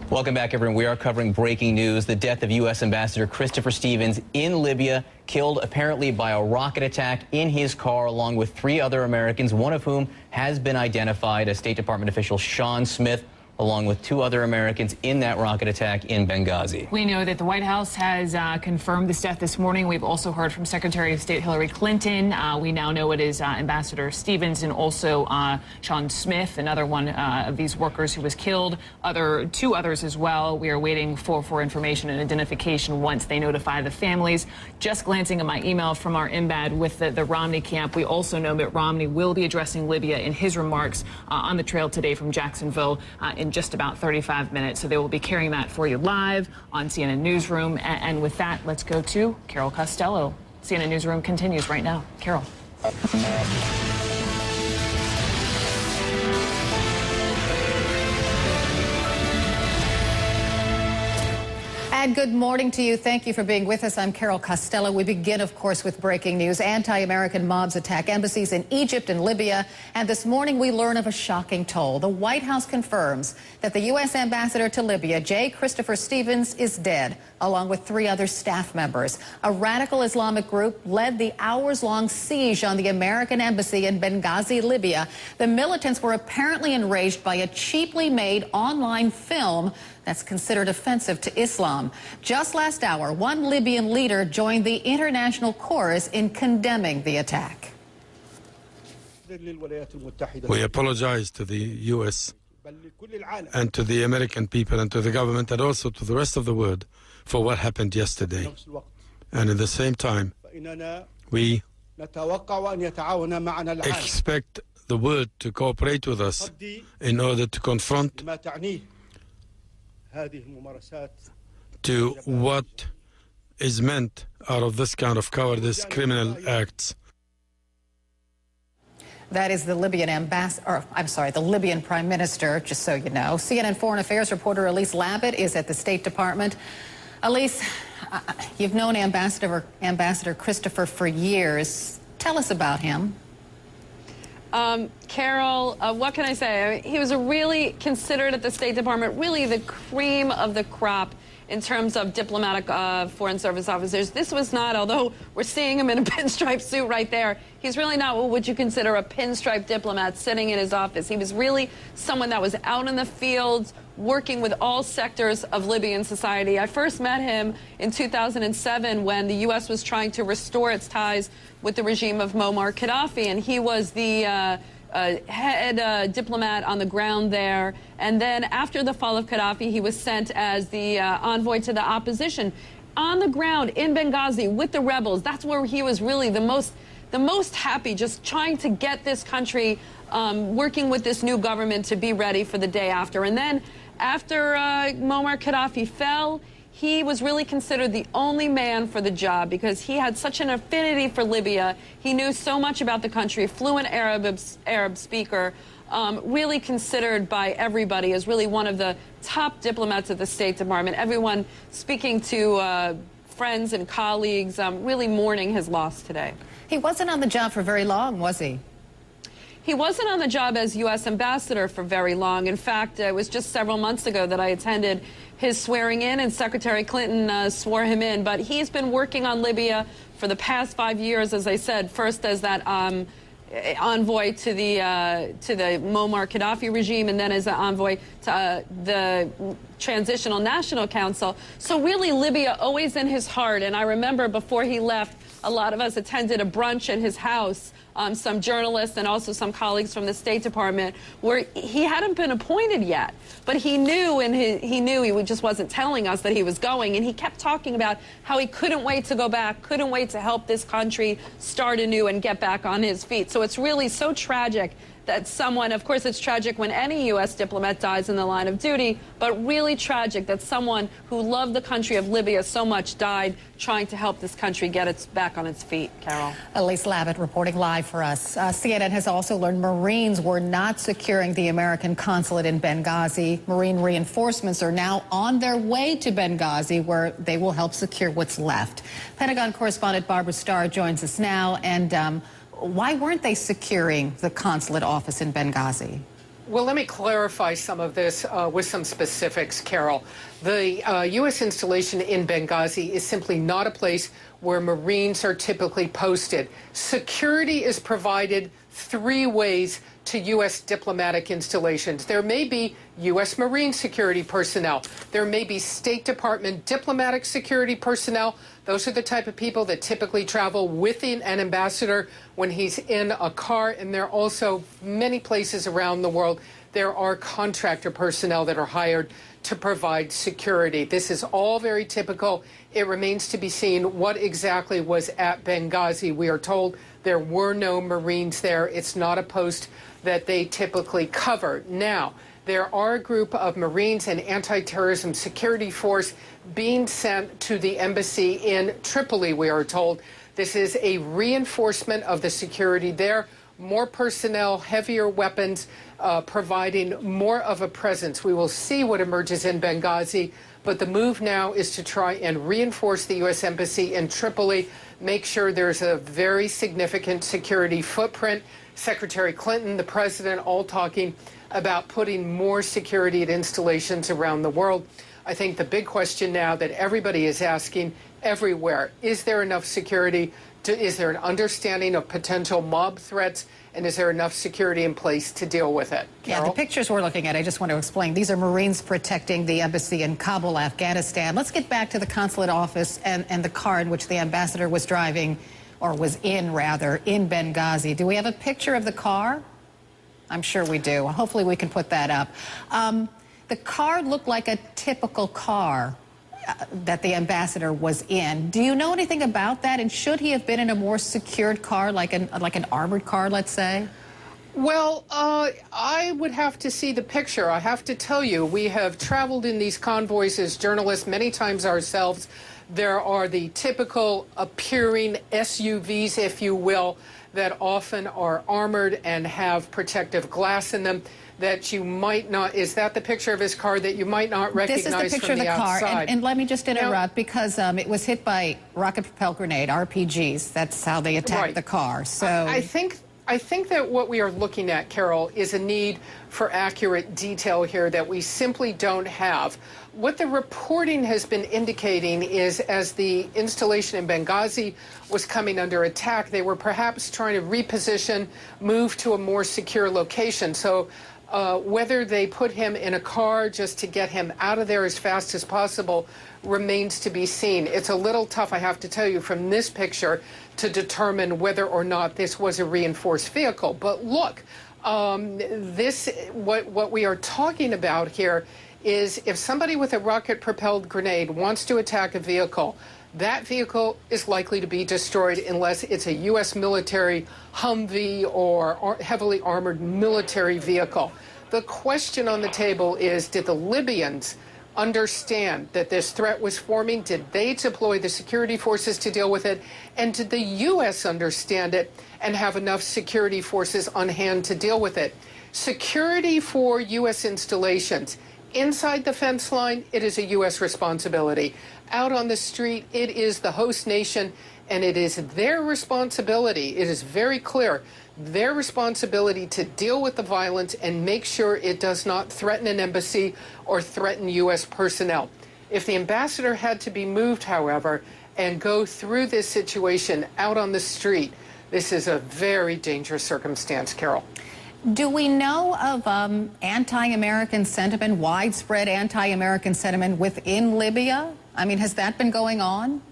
Welcome back, everyone. We are covering breaking news. The death of U.S. Ambassador Christopher Stephens in Libya, killed apparently by a rocket attack in his car, along with 3 other Americans, one of whom has been identified as State Department official Sean Smith, along with 2 other Americans in that rocket attack in Benghazi. We know that the White House has confirmed this death this morning. We've also heard from Secretary of State Hillary Clinton. We now know it is Ambassador Stephens and also Sean Smith, another one of these workers who was killed. 2 others as well. We are waiting for information and identification once they notify the families. Just glancing at my email from our embed with the Romney camp, we also know that Romney will be addressing Libya in his remarks on the trail today from Jacksonville in just about 35 minutes. So they will be carrying that for you live on CNN Newsroom. And with that, let's go to Carol Costello. CNN Newsroom continues right now. Carol. And good morning to you. Thank you for being with us. I'm Carol Costello. We begin, of course, with breaking news. Anti-American mobs attack embassies in Egypt and Libya. And this morning we learn of a shocking toll. The White House confirms that the U.S. ambassador to Libya, J. Christopher Stephens, is dead, along with 3 other staff members. A radical Islamic group led the hours-long siege on the American embassy in Benghazi, Libya. The militants were apparently enraged by a cheaply made online film that's considered offensive to Islam. Just last hour, one Libyan leader joined the international chorus in condemning the attack. We apologize to the U.S. and to the American people and to the government and also to the rest of the world for what happened yesterday. And at the same time, we expect the world to cooperate with us in order to confront to what is meant out of this kind of cowardice criminal acts. That is the Libyan the Libyan Prime Minister, just so you know. CNN Foreign Affairs reporter Elise Labott is at the State Department. Elise, you've known Ambassador Christopher for years. Tell us about him. Carol, what can I say? I mean, he was really considered at the State Department really the cream of the crop in terms of diplomatic foreign service officers. This was not, although we're seeing him in a pinstripe suit right there, he's really not what would you consider a pinstripe diplomat sitting in his office. He was really someone that was out in the fields, working with all sectors of Libyan society. I first met him in 2007 when the U.S. was trying to restore its ties with the regime of Muammar Gaddafi, and he was the head diplomat on the ground there. And then after the fall of Gaddafi, he was sent as the envoy to the opposition on the ground in Benghazi with the rebels. That's where he was really the most happy, just trying to get this country working with this new government to be ready for the day after. And then after Muammar Gaddafi fell, he was really considered the only man for the job because he had such an affinity for Libya. He knew so much about the country, fluent Arab speaker, really considered by everybody as really one of the top diplomats at the State Department. Everyone speaking to friends and colleagues, really mourning his loss today. He wasn't on the job for very long, was he? He wasn't on the job as U.S. ambassador for very long. In fact, it was just several months ago that I attended his swearing in, and Secretary Clinton swore him in. But he's been working on Libya for the past 5 years, as I said, first as that envoy to the Muammar Gaddafi regime, and then as an envoy to the Transitional National Council. So really, Libya always in his heart. And I remember before he left, a lot of us attended a brunch in his house, some journalists and also some colleagues from the State Department, where he hadn't been appointed yet, but he knew, and he just wasn't telling us that he was going, and he kept talking about how he couldn't wait to go back, couldn't wait to help this country start anew and get back on his feet. So it's really so tragic that someone, of course it's tragic when any U.S. diplomat dies in the line of duty, but really tragic that someone who loved the country of Libya so much died trying to help this country get its back on its feet. Carol. Elise Labott reporting live for us. CNN has also learned Marines were not securing the American consulate in Benghazi. Marine reinforcements are now on their way to Benghazi, where they will help secure what's left. Pentagon correspondent Barbara Starr joins us now. And why weren't they securing the consulate office in Benghazi? Well, let me clarify some of this with some specifics, Carol. The U.S. installation in Benghazi is simply not a place where Marines are typically posted. Security is provided 3 ways to U.S. diplomatic installations. There may be U.S. Marine security personnel. There may be State Department diplomatic security personnel. Those are the type of people that typically travel with an ambassador when he's in a car. And there are also many places around the world there are contractor personnel that are hired to provide security. This is all very typical. It remains to be seen what exactly was at Benghazi. We are told there were no Marines there. It's not a post that they typically cover. Now, there are a group of Marines and anti-terrorism security force being sent to the embassy in Tripoli, we are told. This is a reinforcement of the security there. More personnel, heavier weapons, providing more of a presence. We will see what emerges in Benghazi, but the move now is to try and reinforce the U.S. Embassy in Tripoli, make sure there's a very significant security footprint. Secretary Clinton, the president, all talking about putting more security at installations around the world. I think the big question now that everybody is asking everywhere, is there enough security? Is there an understanding of potential mob threats? And is there enough security in place to deal with it? Carol? Yeah, the pictures we're looking at, I just want to explain. These are Marines protecting the embassy in Kabul, Afghanistan. Let's get back to the consulate office and the car in which the ambassador was driving, or was in, rather, in Benghazi. Do we have a picture of the car? I'm sure we do. Hopefully we can put that up. The car looked like a typical car that the ambassador was in. Do you know anything about that? And should he have been in a more secured car, like an armored car, let's say? Well, I would have to see the picture. I have to tell you, we have traveled in these convoys as journalists many times ourselves. There are the typical appearing SUVs, if you will, that often are armored and have protective glass in them that you might not. Is that the picture of his car that you might not recognize from the outside? This is the picture of the car. And let me just interrupt, because it was hit by rocket-propelled grenade, RPGs. That's how they attacked the car. So I think that what we are looking at, Carol, is a need for accurate detail here that we simply don't have. What the reporting has been indicating is, as the installation in Benghazi was coming under attack, they were perhaps trying to reposition, move to a more secure location. So whether they put him in a car just to get him out of there as fast as possible remains to be seen. It's a little tough, I have to tell you, from this picture to determine whether or not this was a reinforced vehicle. But look, what we are talking about here is if somebody with a rocket-propelled grenade wants to attack a vehicle, that vehicle is likely to be destroyed unless it's a U.S. military Humvee or heavily armored military vehicle. The question on the table is, did the Libyans understand that this threat was forming? Did they deploy the security forces to deal with it? And did the U.S. understand it and have enough security forces on hand to deal with it? Security for U.S. installations. Inside the fence line, it is a U.S. responsibility. Out on the street, it is the host nation, and it is their responsibility. It is very clear, their responsibility to deal with the violence and make sure it does not threaten an embassy or threaten U.S. personnel. If the ambassador had to be moved, however, and go through this situation out on the street, this is a very dangerous circumstance, Carol. Do we know of anti-American sentiment, widespread anti-American sentiment within Libya? I mean, has that been going on?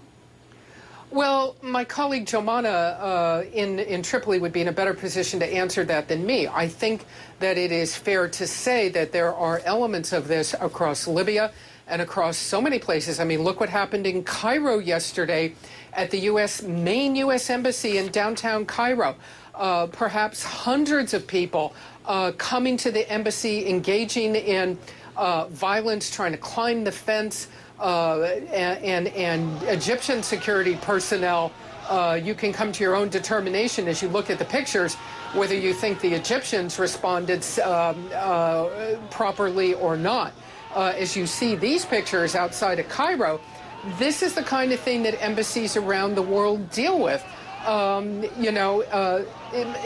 Well, my colleague Jomana in Tripoli would be in a better position to answer that than me. I think that it is fair to say that there are elements of this across Libya and across so many places. I mean, look what happened in Cairo yesterday at the main U.S. embassy in downtown Cairo. Perhaps hundreds of people coming to the embassy, engaging in violence, trying to climb the fence, and Egyptian security personnel. You can come to your own determination as you look at the pictures whether you think the Egyptians responded properly or not. As you see these pictures outside of Cairo, this is the kind of thing that embassies around the world deal with.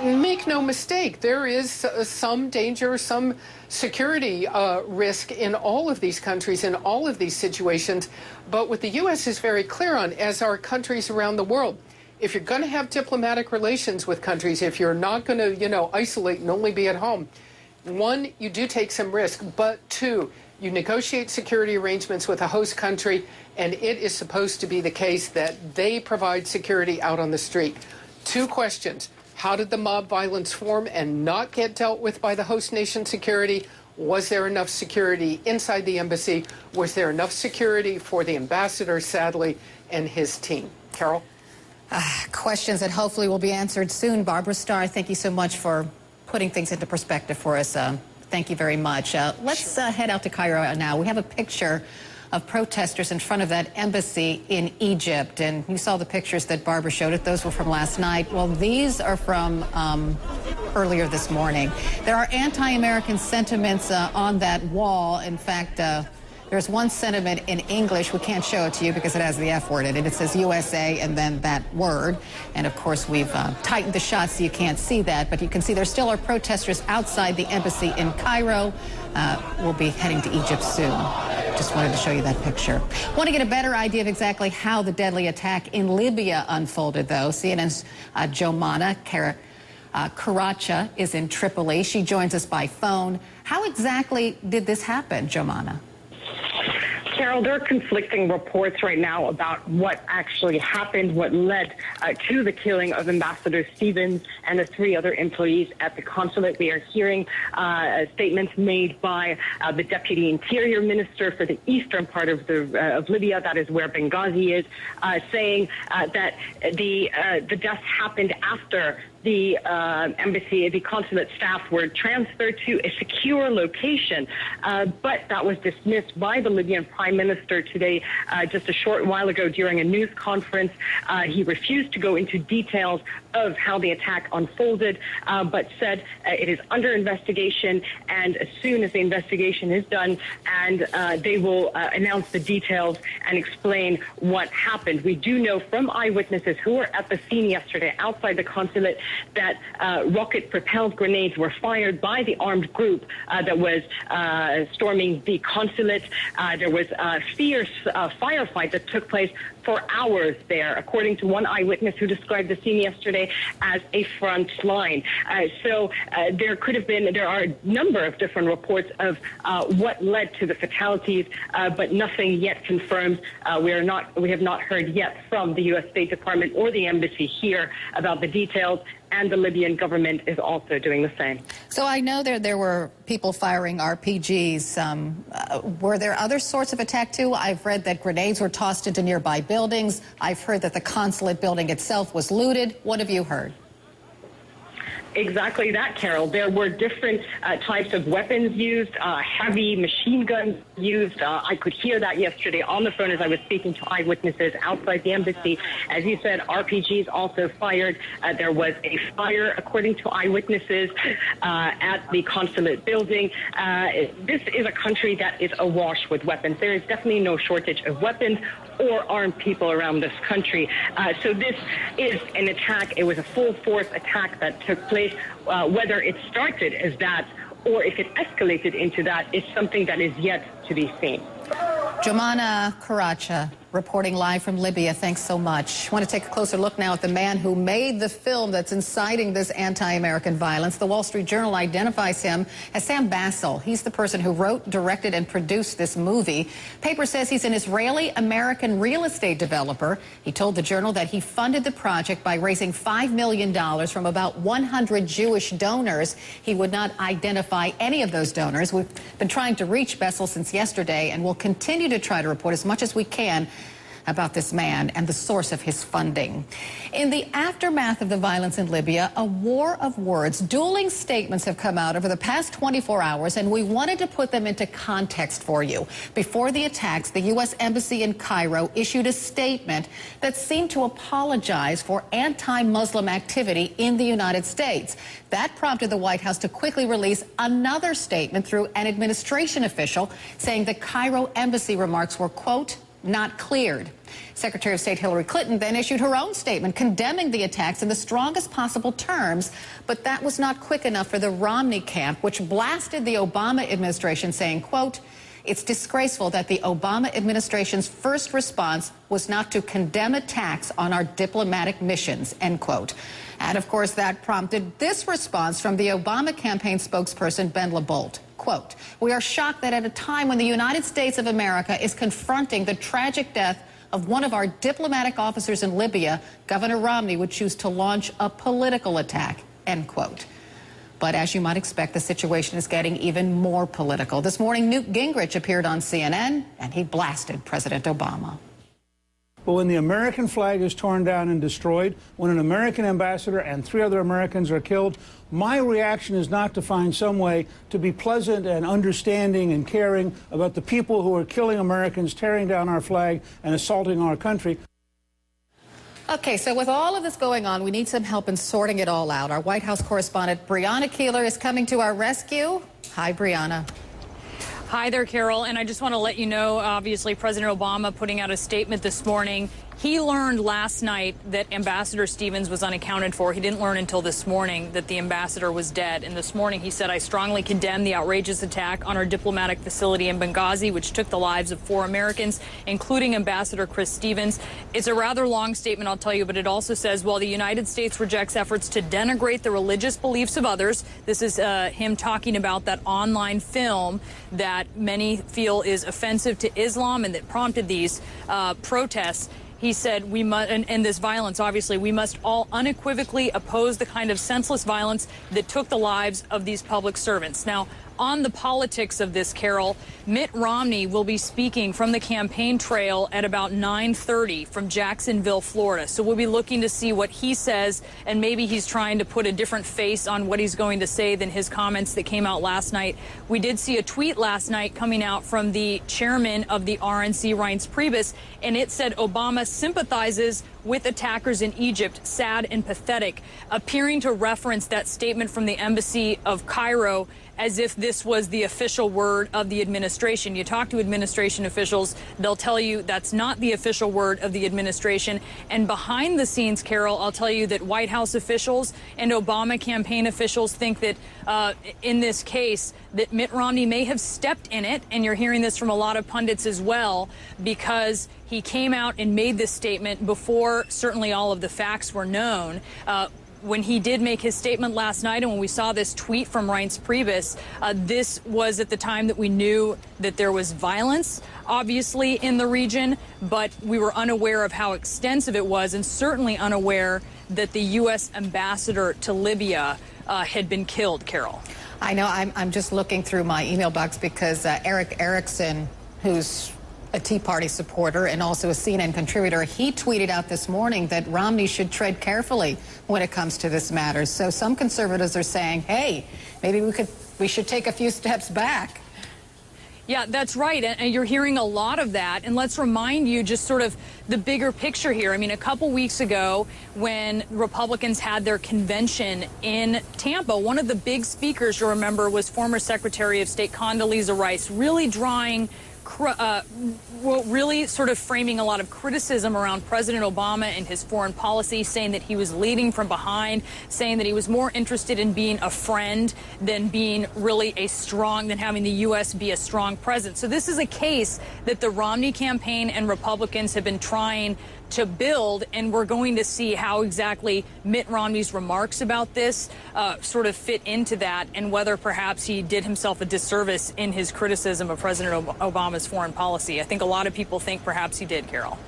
Make no mistake, there is some danger, some security risk in all of these countries, in all of these situations. But what the U.S. is very clear on, as are countries around the world, if you're going to have diplomatic relations with countries, if you're not going to, isolate and only be at home, one, you do take some risk, but two, you negotiate security arrangements with a host country, and it is supposed to be the case that they provide security out on the street. Two questions. How did the mob violence form and not get dealt with by the host nation security? Was there enough security inside the embassy? Was there enough security for the ambassador, sadly, and his team? Carol? Questions that hopefully will be answered soon. Barbara Starr, thank you so much for putting things into perspective for us. Thank you very much. Let's head out to Cairo now. We have a picture of protesters in front of that embassy in Egypt. And you saw the pictures that Barbara showed it. Those were from last night. Well, these are from earlier this morning. There are anti-American sentiments on that wall. In fact, there's one sentiment in English. We can't show it to you because it has the F word in it. It says USA and then that word. And of course, we've tightened the shot so you can't see that. But you can see there still are protesters outside the embassy in Cairo. We'll be heading to Egypt soon. Just wanted to show you that picture. Want to get a better idea of exactly how the deadly attack in Libya unfolded, though. CNN's Jomana Karacha is in Tripoli. She joins us by phone. How exactly did this happen, Jomana? Carol, there are conflicting reports right now about what actually happened, what led to the killing of Ambassador Stephens and the 3 other employees at the consulate. We are hearing statements made by the Deputy Interior Minister for the eastern part of Libya, that is where Benghazi is, saying that the deaths happened after the embassy, the consulate staff were transferred to a secure location, but that was dismissed by the Libyan Prime Minister today, just a short while ago during a news conference. He refused to go into details of how the attack unfolded, but said it is under investigation, and as soon as the investigation is done, and they will announce the details and explain what happened. We do know from eyewitnesses who were at the scene yesterday outside the consulate that rocket-propelled grenades were fired by the armed group that was storming the consulate. There was a fierce firefight that took place for hours there, according to one eyewitness who described the scene yesterday as a front line. So there are a number of different reports of what led to the fatalities, but nothing yet confirmed. We have not heard yet from the U.S. State Department or the embassy here about the details, and the Libyan government is also doing the same. So I know there were people firing RPGs. Were there other sorts of attack too? I've read that grenades were tossed into nearby buildings. I've heard that the consulate building itself was looted. What have you heard? Exactly that, Carol. There were different types of weapons used, heavy machine guns used. I could hear that yesterday on the phone as I was speaking to eyewitnesses outside the embassy. As you said, RPGs also fired. There was a fire, according to eyewitnesses, at the consulate building. This is a country that is awash with weapons. There is definitely no shortage of weapons or armed people around this country. So this is an attack. It was a full-force attack that took place. Whether it started as that or if it escalated into that is something that is yet to be seen. Jomana Karacha reporting live from Libya. Thanks so much. I want to take a closer look now at the man who made the film that's inciting this anti-American violence. The Wall Street Journal identifies him as Sam Bassel. He's the person who wrote, directed, and produced this movie. Paper says he's an Israeli-American real estate developer. He told the Journal that he funded the project by raising $5 million from about 100 Jewish donors. He would not identify any of those donors. We've been trying to reach Bassel since yesterday, and we'll continue to try to report as much as we can about this man and the source of his funding. In the aftermath of the violence in Libya, a war of words, dueling statements have come out over the past 24 hours, and we wanted to put them into context for you. Before the attacks, the U.S. Embassy in Cairo issued a statement that seemed to apologize for anti-Muslim activity in the United States. That prompted the White House to quickly release another statement through an administration official saying the Cairo embassy remarks were, quote, not cleared. Secretary of State Hillary Clinton then issued her own statement condemning the attacks in the strongest possible terms, but that was not quick enough for the Romney camp, which blasted the Obama administration, saying, quote, "It's disgraceful that the Obama administration's first response was not to condemn attacks on our diplomatic missions," end quote. And of course, that prompted this response from the Obama campaign spokesperson, Ben LaBolt. Quote, "We are shocked that at a time when the United States of America is confronting the tragic death of one of our diplomatic officers in Libya, Governor Romney would choose to launch a political attack," end quote. But as you might expect, the situation is getting even more political. This morning, Newt Gingrich appeared on CNN, and he blasted President Obama. But when the American flag is torn down and destroyed, when an American ambassador and 3 other Americans are killed, my reaction is not to find some way to be pleasant and understanding and caring about the people who are killing Americans, tearing down our flag, and assaulting our country. Okay, so with all of this going on, we need some help in sorting it all out. Our White House correspondent, Brianna Keeler, is coming to our rescue. Hi, Brianna. Hi there, Carol. And I just want to let you know, obviously, President Obama putting out a statement this morning. He learned last night that Ambassador Stephens was unaccounted for. He didn't learn until this morning that the ambassador was dead. And this morning he said, "I strongly condemn the outrageous attack on our diplomatic facility in Benghazi, which took the lives of 4 Americans, including Ambassador Chris Stephens." It's a rather long statement, I'll tell you, but it also says, while the United States rejects efforts to denigrate the religious beliefs of others, this is him talking about that online film that many feel is offensive to Islam and that prompted these protests. He said, we must, and this violence, obviously, we must all unequivocally oppose the kind of senseless violence that took the lives of these public servants. Now, on the politics of this, Carol, Mitt Romney will be speaking from the campaign trail at about 9:30 from Jacksonville, Florida. So we'll be looking to see what he says, and maybe he's trying to put a different face on what he's going to say than his comments that came out last night. We did see a tweet last night coming out from the chairman of the RNC, Reince Priebus, and it said Obama sympathizes with attackers in Egypt, sad and pathetic, appearing to reference that statement from the embassy of Cairo as if this was the official word of the administration. You talk to administration officials, they'll tell you that's not the official word of the administration. And behind the scenes, Carol, I'll tell you that White House officials and Obama campaign officials think that in this case, that Mitt Romney may have stepped in it, and you're hearing this from a lot of pundits as well, because he came out and made this statement before certainly all of the facts were known. When he did make his statement last night, and when we saw this tweet from Reince Priebus, this was at the time that we knew that there was violence, obviously, in the region, but we were unaware of how extensive it was, and certainly unaware that the U.S. ambassador to Libya had been killed, Carol. I know. I'm just looking through my email box because Eric Erickson, who's a Tea Party supporter and also a CNN contributor, he tweeted out this morning that Romney should tread carefully when it comes to this matter. So some conservatives are saying, hey, maybe we should take a few steps back. Yeah, that's right. And you're hearing a lot of that. And let's remind you just sort of the bigger picture here. I mean, a couple weeks ago, when Republicans had their convention in Tampa, one of the big speakers, you remember, was former Secretary of State Condoleezza Rice, really really sort of framing a lot of criticism around President Obama and his foreign policy, saying that he was leading from behind, saying that he was more interested in being a friend than being really than having the U.S. be a strong presence. So this is a case that the Romney campaign and Republicans have been trying to build, and we're going to see how exactly Mitt Romney's remarks about this sort of fit into that, and whether perhaps he did himself a disservice in his criticism of President Obama's foreign policy. I think a lot of people think perhaps he did, Carol.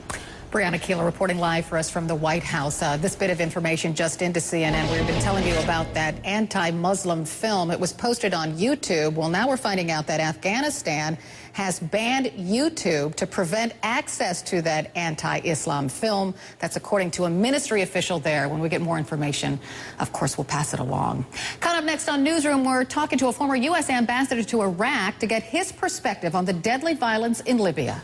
Brianna Keeler reporting live for us from the White House. This bit of information just into CNN. We've been telling you about that anti-Muslim film. It was posted on YouTube. Well, now we're finding out that Afghanistan has banned YouTube to prevent access to that anti-Islam film. That's according to a ministry official there. When we get more information, of course, we'll pass it along. Coming up next on Newsroom, we're talking to a former U.S. ambassador to Iraq to get his perspective on the deadly violence in Libya.